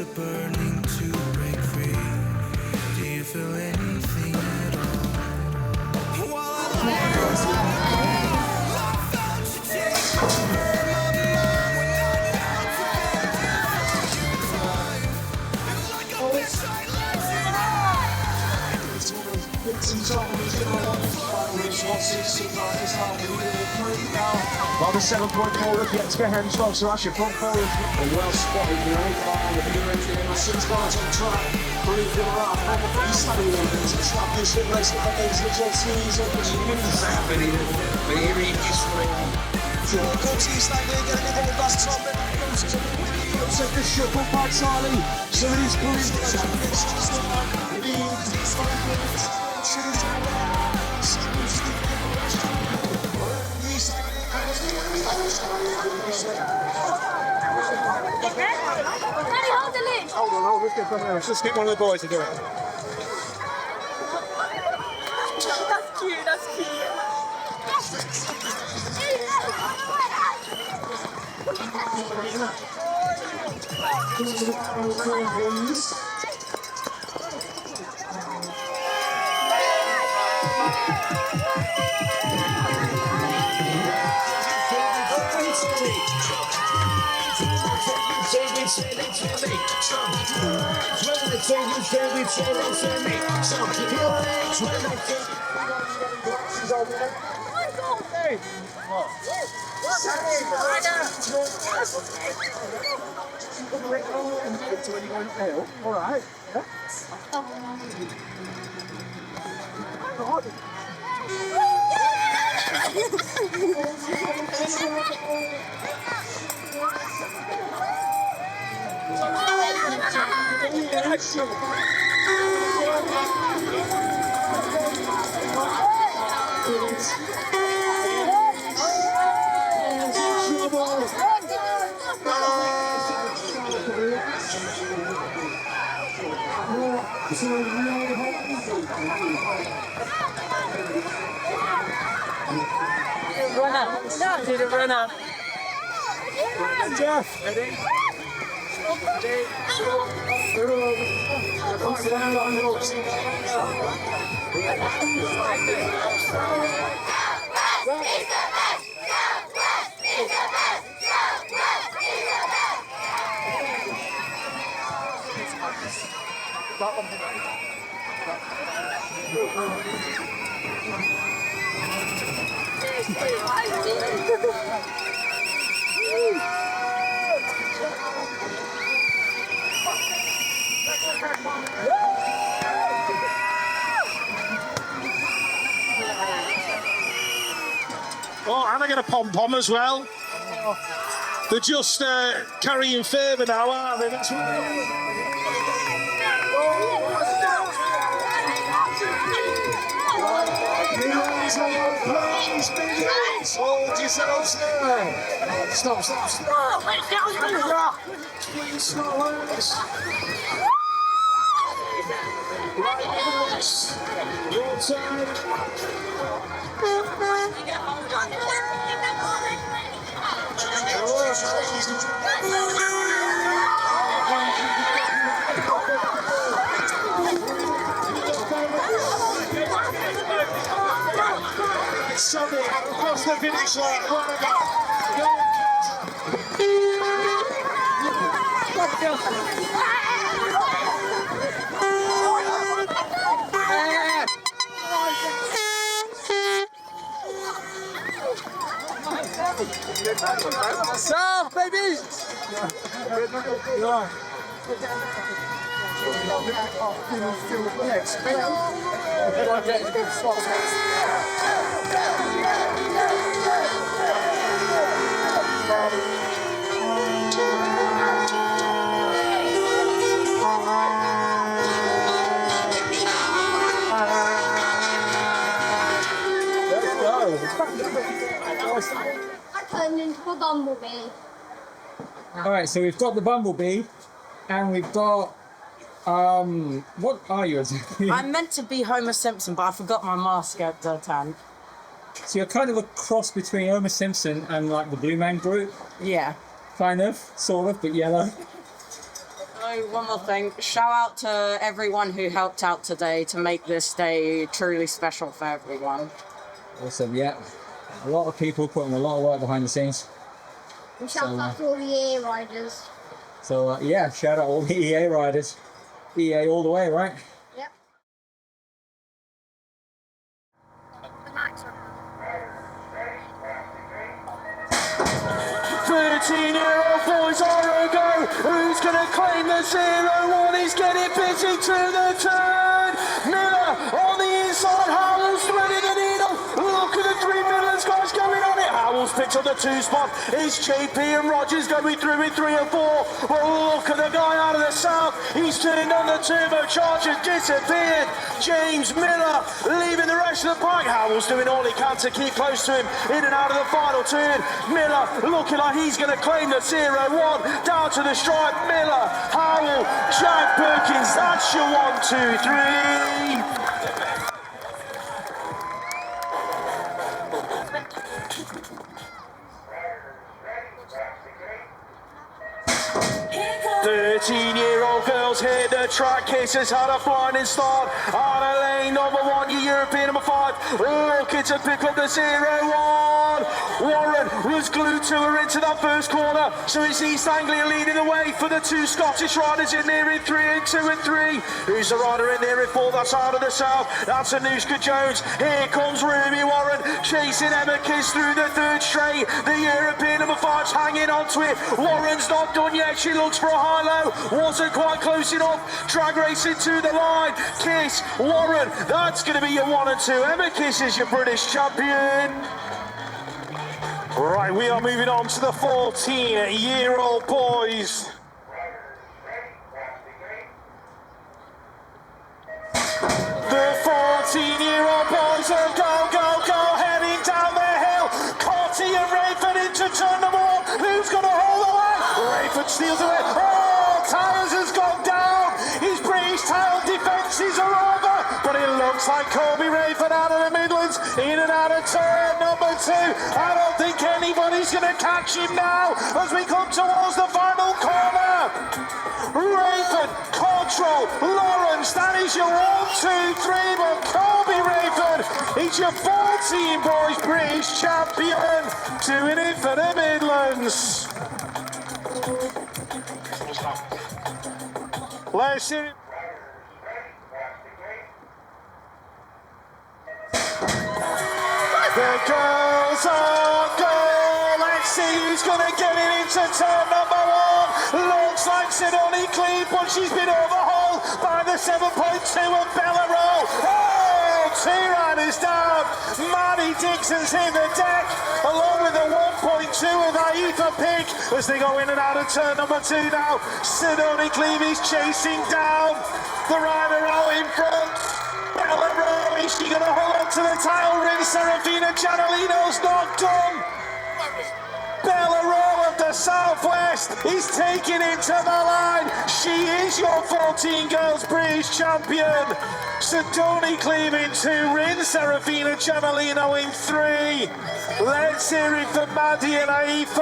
are burning to break free. Do you feel anything at all? While I found you take over my mind. We're not out to your time. It's like a midnight legend. Well, the 7.4 look gets their hands off, so that's your front forward. And well spotted, you know, the bigger engine in the 6 bars on track. Pretty good up. He's standing there, it's not this hit race, but there's the jet series of the happening. Very useful. So, of course, he's standing there, getting in the bus top. So, this shot from by Charlie. So, it is going Hold on, let's get someone else. Let's get one of the boys to do it. That's cute, that's cute. All right. Did it run up? Jeff, ready? Oh, and I get a pom-pom as well. They're just carrying favour now, aren't they? That's what hold yourselves there. Stop. Please stop. Your time. Sunday across the finish line. South, baby! I turned into a bumblebee. Alright, so we've got the Bumblebee and we've got what are you exactly? I'm meant to be Homer Simpson, but I forgot my mask at the time. So you're kind of a cross between Homer Simpson and like the Blue Man Group. Yeah. Kind of, sort of, but yellow. one more thing. Shout out to everyone who helped out today to make this day truly special for everyone. Awesome, yeah. A lot of people putting a lot of work behind the scenes. And shout out to all the EA riders. So, yeah, shout out all the EA riders. EA all the way, right? Yep. 13-year-old boys are a go. Who's going to claim the 0-1? He's getting busy to the turn. Miller on the inside. Howell's threading the needle. Look at the 3 Millers guys going on it. Howell's picked up the 2 spot. It's JP and Rogers going through in 3 and 4. Well, look at the guy out of the south. He's turned on the turbocharger, disappeared. James Miller leaving the rest of the pack. Howell's doing all he can to keep close to him in and out of the final turn. Miller looking like he's going to claim the 0-1. Down to the stripe. Miller, Howell, Jack Perkins. That's your 1, 2, 3. 13-year-old girls hit the track. Kisses had a blinding start. On a lane, number 1, your European number 5. Looking to pick up the 0-1. Warren was glued to her into that first corner. So it's East Anglia leading the way for the 2 Scottish riders in there in 3 and 2 and 3. Who's the rider in there in 4? That's out of the south. That's Anushka Jones. Here comes Ruby Warren chasing Emma Kiss through the 3rd straight. The European number 5's hanging on to it. Warren's not done yet. She looks for a high-low. Wasn't quite close enough. Drag racing to the line. Kiss, Warren. That's going to be your 1 and 2. Emma Kiss is your British champion. Right, we are moving on to the 14-year-old boys. The 14-year-old boys are go, heading down the hill. Corty and Rayford into turn number 1. Who's going to hold the line? Rayford steals away. Oh, Timerz has gone down. His British title defences are over. But it looks like Colby Rayford out of the Midlands, in and out of turn number 2. I don't think anybody's going to catch him now as we come towards the final corner. Rayford, Control, Lawrence, that is your 1, 2, 3, but Colby Rayford is your 14 boys British champion, doing it for the Midlands. Let's see. The girls are goal. Let's see who's going to get it into turn number 1. Looks like Sidoni Cleve, but she's been overhauled by the 7.2 of Bella Roll. Oh, 2 riders down. Maddie Dixon's in the deck, along with the 1.2 of Aoife Pick, as they go in and out of turn number 2 now. Sidoni Cleve is chasing down the rider out in front. Bella Roll, is she going to hold on to the title ring? Serafina Giannolino's not done. Bella Roll of the Southwest is taking it to the line. She is your 14 girls British champion. Sidoni Cleve in 2, Rin Serafina Giannolino in 3. Let's hear it for Maddie and Aoife.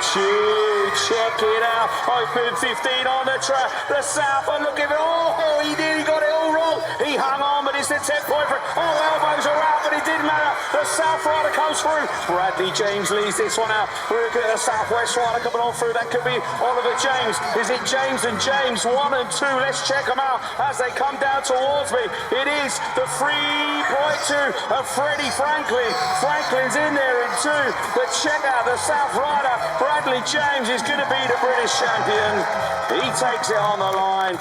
Check it out. Open 15 on the track. The South are looking for. Oh, he nearly got it all wrong. He hung on, but it's the 10-point for. Oh, elbows are out, but it didn't matter. The South rider comes through. Bradley James leads this one out. We're looking at the Southwest rider coming on through. That could be Oliver James. Is it James and James? 1 and 2. Let's check them out as they come down towards me. It is the 3.2 of Freddie Franklin. Franklin's in there in 2. But check out the South rider. Bradley James is going to be the British champion. He takes it on the line.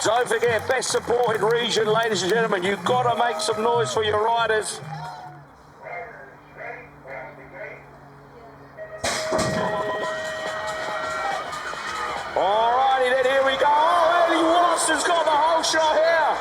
Don't forget, best supported region, ladies and gentlemen. You've got to make some noise for your riders. Alrighty then, here we go. Oh, Ellie Watson's got the whole shot here.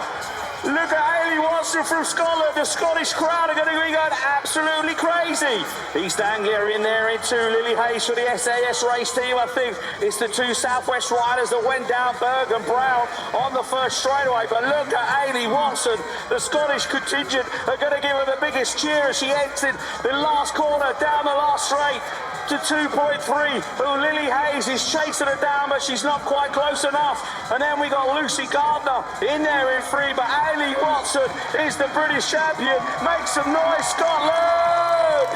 Look at Hayley Watson from Scotland. The Scottish crowd are going to be going absolutely crazy. East Anglia in there in two. Lily Hayes for the SAS race team. I think it's the two Southwest riders that went down Berg and Brown on the first straightaway. But look at Hayley Watson. The Scottish contingent are going to give her the biggest cheer as she exits the last corner down the last straight to 2.3. Oh, Lily Hayes is chasing her down, but she's not quite close enough. And then we got Lucy Gardner in there in 3, but Hayley Watson is the British champion. Make some noise, Scotland!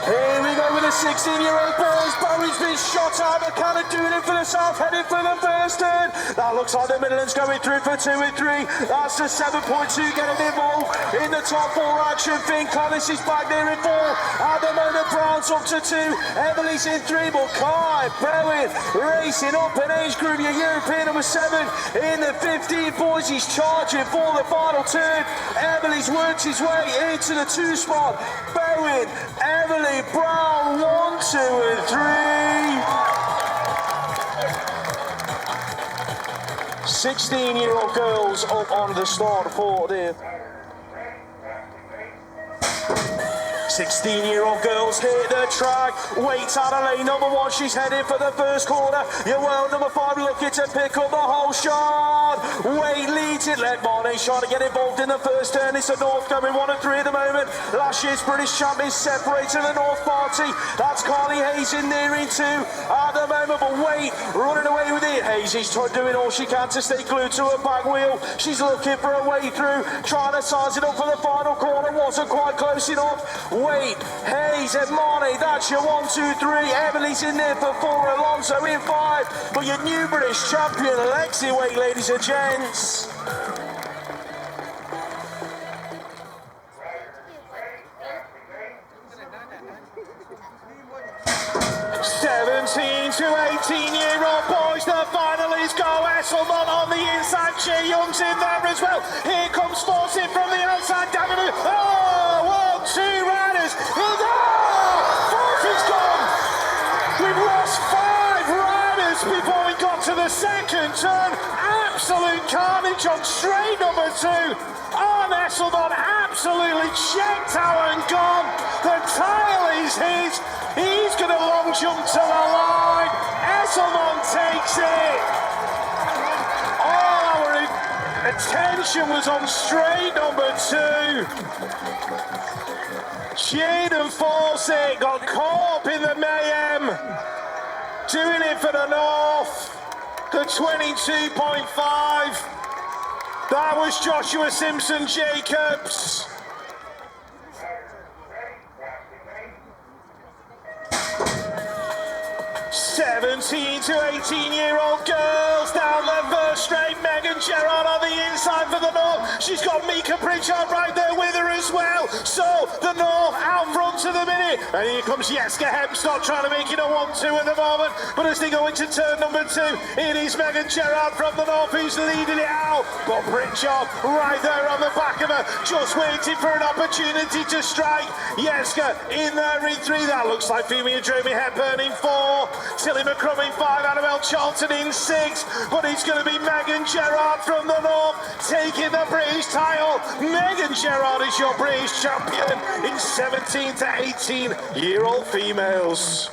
Here we go with a 16-year-old boys. Bowie's been shot out, but kind of doing it for the south, heading for the first turn. That looks like the Midlands going through for 2 and 3. That's the 7.2 getting involved in the top 4 action. Finn Collins is back there in 4. At the moment, Brown's up to 2. Emily's in 3, but Kai Bowen racing up an age group. Your European number 7 in the 15 boys. He's charging for the final turn. Emily's worked his way into the 2 spot. Bowen, Emily, Brown, 1, 2 and 3. 16-year-old girls up on the start for there. 16-year-old girls hit the track. Waits out of lane number 1. She's heading for the first corner. Your world number 5 looking to pick up the whole shot. Wait leads it. Let Marnie trying to get involved in the first turn. It's a North going 1 and 3 at the moment. Last year's British champion separating the North party. That's Carly Hayes in there in 2 at the moment. But Wait running away with it. Hayes is doing all she can to stay glued to her back wheel. She's looking for a way through. Trying to size it up for the final corner. Wasn't quite close enough. Wait, Hayes and Marnie, that's your 1, 2, 3. Emily's in there for 4, Alonso in 5. But your new British champion, Lexi Wait, ladies and gents. 17 to 18-year-old boys, the finalists go. Esselmont on the inside, Che Young's in there as well. Here comes Forsyth from the outside, David. Oh, 1, 2 riders. Forsyth's gone. We've lost 5 riders before we got to the second turn. Absolute carnage on straight number 2. On Esselmont, absolutely checked out and gone. The tile is his. He's going to long jump to the line. Esselmont takes it. All our attention was on straight number 2. Jaden Forsyth got caught up in the mayhem. Doing it for the North. The 22.5. That was Joshua Simpson Jacobs. 17 to 18-year-old girls down the first straight. Megan Gerard on the inside for the North. She's got Mika Pritchard right there with her as well. So the North out front to the minute. And here comes Jeska Hempstock trying to make it a 1-2 at the moment. But as they go into turn number 2, it is Megan Gerard from the North who's leading it out. But Pritchard right there on the back of her, just waiting for an opportunity to strike. Jeska in there in 3. That looks like Phoebe and Jamie Hepburn in 4. Tilly McCrum in 5, Annabelle Charlton in 6, but it's going to be Megan Gerard from the North taking the British title. Megan Gerard is your British champion in 17 to 18-year-old females.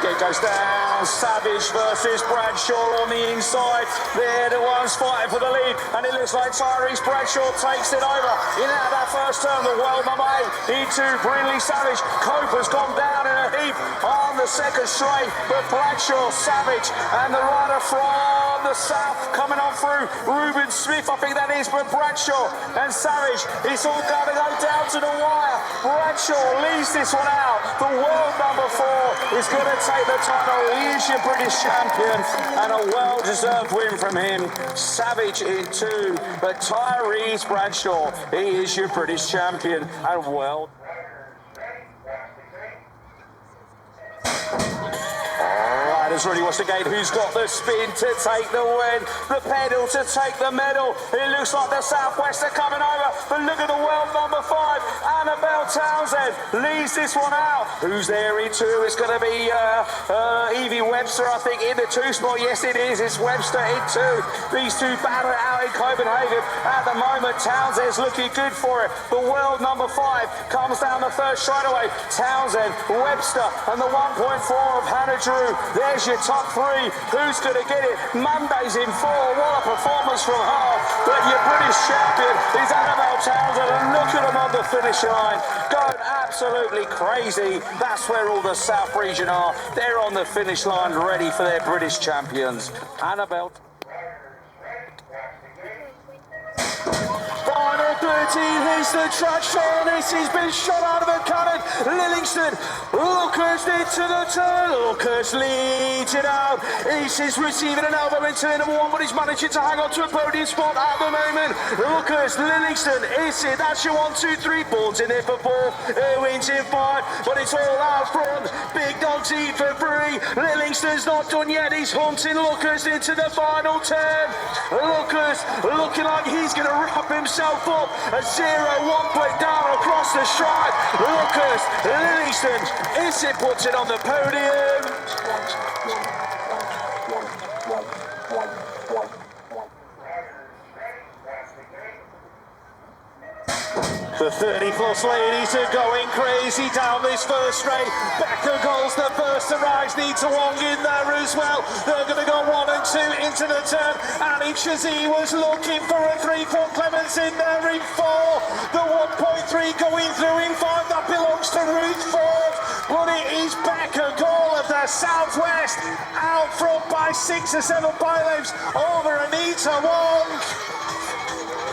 It goes down. Savage versus Bradshaw on the inside. They're the ones fighting for the lead, and it looks like Tyrese Bradshaw takes it over. In and out of that first turn, the world number 8 into Brindley Savage. Coper's gone down in a heap on the second straight, but Bradshaw, Savage, and the rider from the south coming on through, Ruben Smith, I think that is, but Bradshaw and Savage, it's all going to go down to the wire. Bradshaw leads this one out. The world number 4 is going to take the title. He is your British champion, and a well-deserved win from him. Savage in 2, but Tyrese Bradshaw, he is your British champion, and well. riders really watch the gate. Who's got the spin to take the win? The pedal to take the medal. It looks like the Southwest are coming over, but look at the world number 5. Annabelle Townsend leads this one out. Who's there in 2? It's going to be Evie Webster, I think, in the 2 spot. Yes, it is. It's Webster in 2. These two battle it out in Copenhagen. At the moment, Townsend's looking good for it. The world number 5 comes down the third straight away. Townsend, Webster, and the 1.4 of Hannah Drew. There's your top 3. Who's going to get it? Monday's in 4. What a performance from her. But your British champion is Annabelle Townsend, and look at them on the finish line. Going absolutely crazy. That's where all the South region are. They're on the finish line ready for their British champions. Annabelle. Final 13, here's the track. Fransis has been shot out of a cannon. Lillingston, Lucas into the turn. Lucas leads it out. He's receiving an elbow in turn number 1, but he's managing to hang on to a podium spot at the moment. Lucas, Lillingston, is it? That's your 1, 2, 3. Boards in there for 4. Irwin's in 5, but it's all out front. Big dogs eat for 3. Livingston's not done yet. He's hunting Lucas into the final turn. Lucas looking like he's going to wrap himself up. A 0-1 plate down across the stripe. Lucas, Livingston, is it puts it on the podium. The 30-plus ladies are going crazy down this first straight. Becca Goals, the first to rise, needs a Wong in there as well. They're going to go 1 and 2 into the turn. Annie Chazee was looking for a 3-4. Clements in there in 4. The 1.3 going through in 5. That belongs to Ruth Ford. But it is Becca Goal of the Southwest out front by 6 or 7 by-lengths over Anita Wong.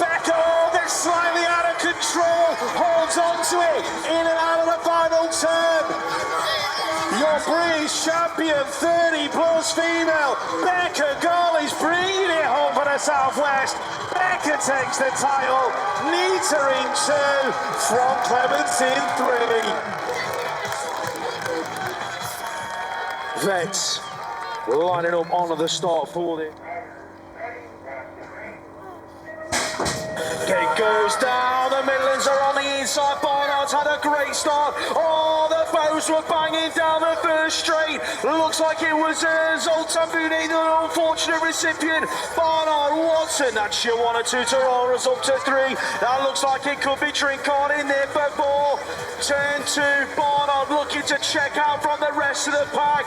Becca gets slightly out of control, holds on to it, in and out of the final turn. Your British champion, 30-plus female, Becca Goal is bringing it home for the Southwest. Becca takes the title, Nita in 2, from Clements in 3. Vets lining up onto the start for it. Gate goes down, the Midlands are on the inside. Barnard's had a great start. Oh, the bows were banging down the first straight. Looks like it was Zoltan Booney, the unfortunate recipient. Barnard, Watson, that's your 1 or 2. Tarora's up to 3. That looks like it could be Trincard in there for 4. Turn 2, Barnard looking to check out from the rest of the pack.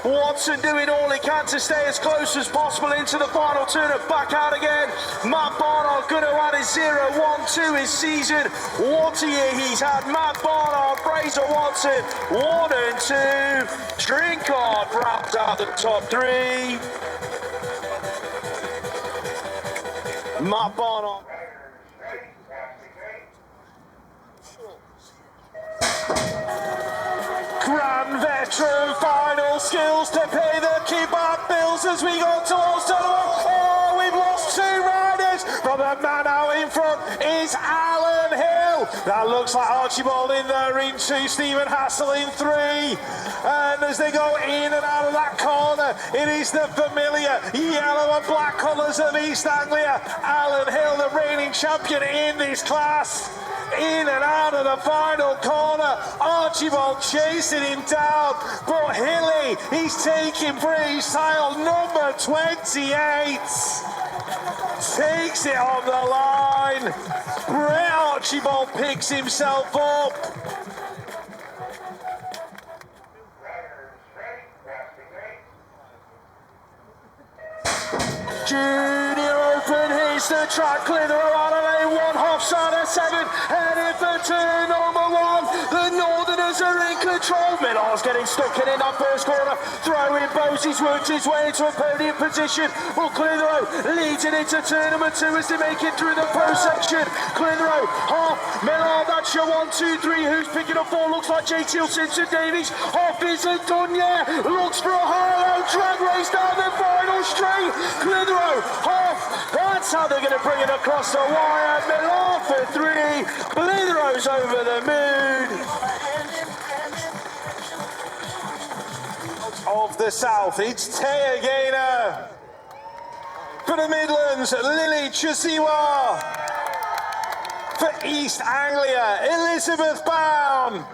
Watson doing all he can to stay as close as possible into the final turn and back out again. Matt Barnard going to add a 0-1 to his season. What a year he's had. Matt Barnard, Fraser Watson, 1 and 2. Trincard wrapped out the top 3. Matt Barnard. Grand veteran, final skills to pay the kebab bills as we go towards the wall. Oh, we've lost 2 riders, but the man out in front is Alan Hill. That looks like Archibald in there in 2, Stephen Hassel in 3. And as they go in and out of that corner, it is the familiar yellow and black colours of East Anglia. Alan Hill, the reigning champion in this class. In and out of the final corner, Archibald chasing him down, but Hilly, he's taking British title number 28, takes it on the line. Brett Archibald picks himself up. Junior Open, here's the track, Clitheroe on a lane 1, Hofside at 7, heading for turn number 1. The Northerners are in control. Millar's getting stuck in that first corner, throwing bows, he's worked his way into a podium position. Well, Clitheroe leads it into turn number 2 as they make it through the pro section. Clitheroe, Hoff, Millar, that's your 1, 2, 3. Who's picking up 4? Looks like JT Simpson Davies. Hoff isn't done yet. Looks for a Harlow drag race down the final straight. Clitheroe, Hoff, that's how they're going to bring it across the wire. Millar for 3. Clitheroe's over the moon. of the South, it's Taya Gaynor. For the Midlands, Lily Chisiwa. For East Anglia, Elizabeth Bown.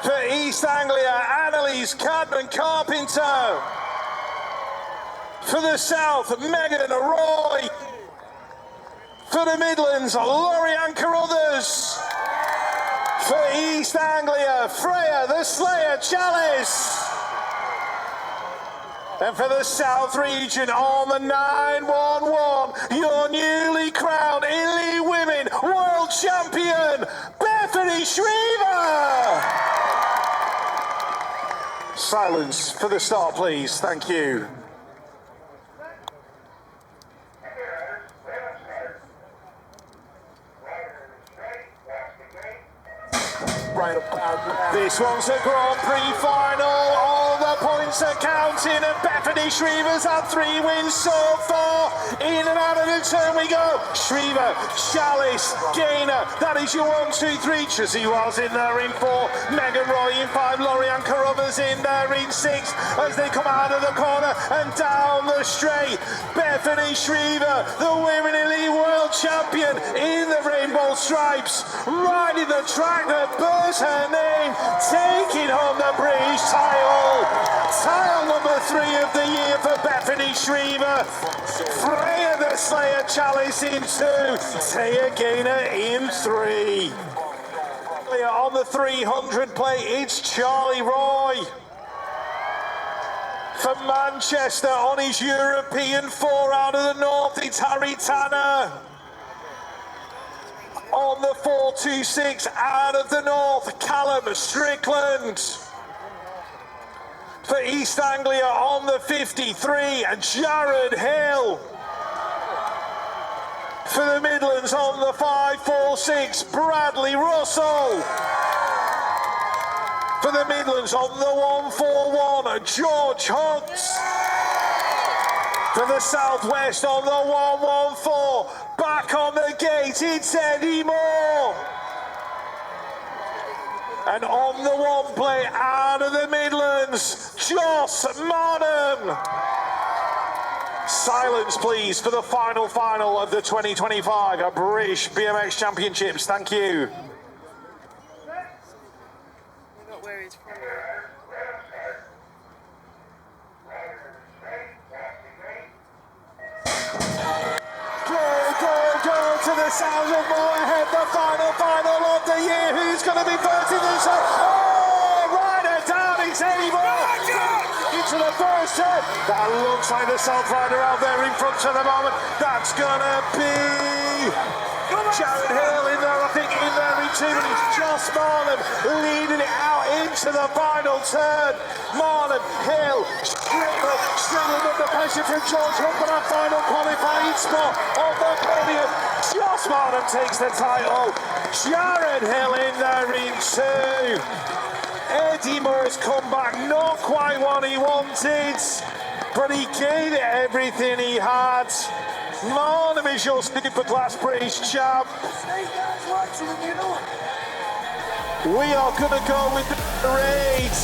For East Anglia, Annalise Cadman Carpenter. For the South, Megan Roy. For the Midlands, Lorianne Carruthers. For East Anglia, Freya the Slayer Chalice. And for the South region on the 911, your newly crowned Elite Women World Champion, Bethany Shriver. Silence for the start, please. Thank you. Right about this one's a Grand Prix final. All the points are counting, and Bethany Shriver's had 3 wins so far. In and out of the turn we go. Shriver, Chalice, Gaynor. That is your 1, 2, 3. Chizzy was in there in 4. Megan Roy in 5. Lorianne Carruthers in there in 6. As they come out of the corner and down the straight. Bethany Shriver, the Women Elite World Champion in the rainbow stripes. Riding the track that bears her name, taking home the British title. Title number 3 of the year for Bethany Shriver. Freya the Slayer Chalice in 2. Taya Gaynor in 3. On the 300 plate, it's Charlie Roy. For Manchester on his European 4 out of the north, it's Harry Tanner. On the 426 out of the north, Callum Strickland. For East Anglia on the 53, Jared Hill. For the Midlands on the 546, Bradley Russell. For the Midlands on the 141, George Hunt. For the Southwest on the 114, back on the gate, it's Eddie Moore. And on the 1 plate out of the Midlands, Joss Monham. Silence, please, for the final of the 2025 British BMX Championships. Thank you. Go to the sounds of more ahead, the final of the year. Who's going to be first in this? Oh, rider down, it's Eddie Moore. Into the first turn. That looks like the South rider out there in front at the moment. That's going to be Jared Hill in there, I think, in there in 2 minutes. Joss Marlin leading it out into the final turn. Marlin, Hill, struggling under pressure from George Hunt for that final qualifying spot on the podium. Joss Marlin takes the title. Jared Hill in there in 2. Eddie Moore's come back, not quite what he wanted, but he gave it everything he had. Marlin is your Superclass British champ. We are going to go with the parade.